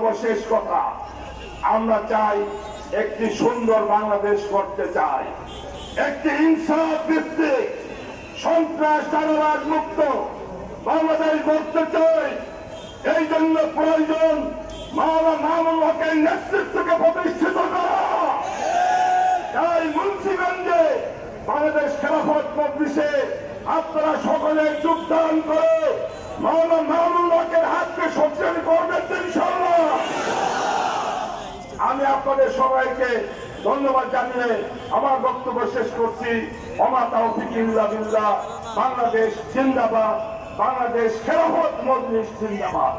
সর্বশেষ কথা, আমরা চাই একটি সুন্দর বাংলাদেশ করতে চাই, একটি ইনসাফ ভিত্তিক সন্ত্রাস চাঁদাবাজ মুক্ত বাংলাদেশ গড়তে চাই। এই জন্য প্রয়োজন মাওলানা মামুনুল হকের নেতৃত্বকে প্রতিষ্ঠিত করা। তাই মুন্সিগঞ্জে বাংলাদেশ খেলাফত মজলিসে আপনারা সকলে যোগদান করে মাওলানা মামুনুল হকের হাতকে শক্তিশালী করবেন ইনশাআল্লাহ। আমি আপনাদের সবাইকে ধন্যবাদ জানিয়ে আমার বক্তব্য শেষ করছি। ওমা তাওফিক ইল্লা বিল্লাহ। বাংলাদেশ জিন্দাবাদ, বাংলাদেশ খেলাফত মজলিস জিন্দাবাদ।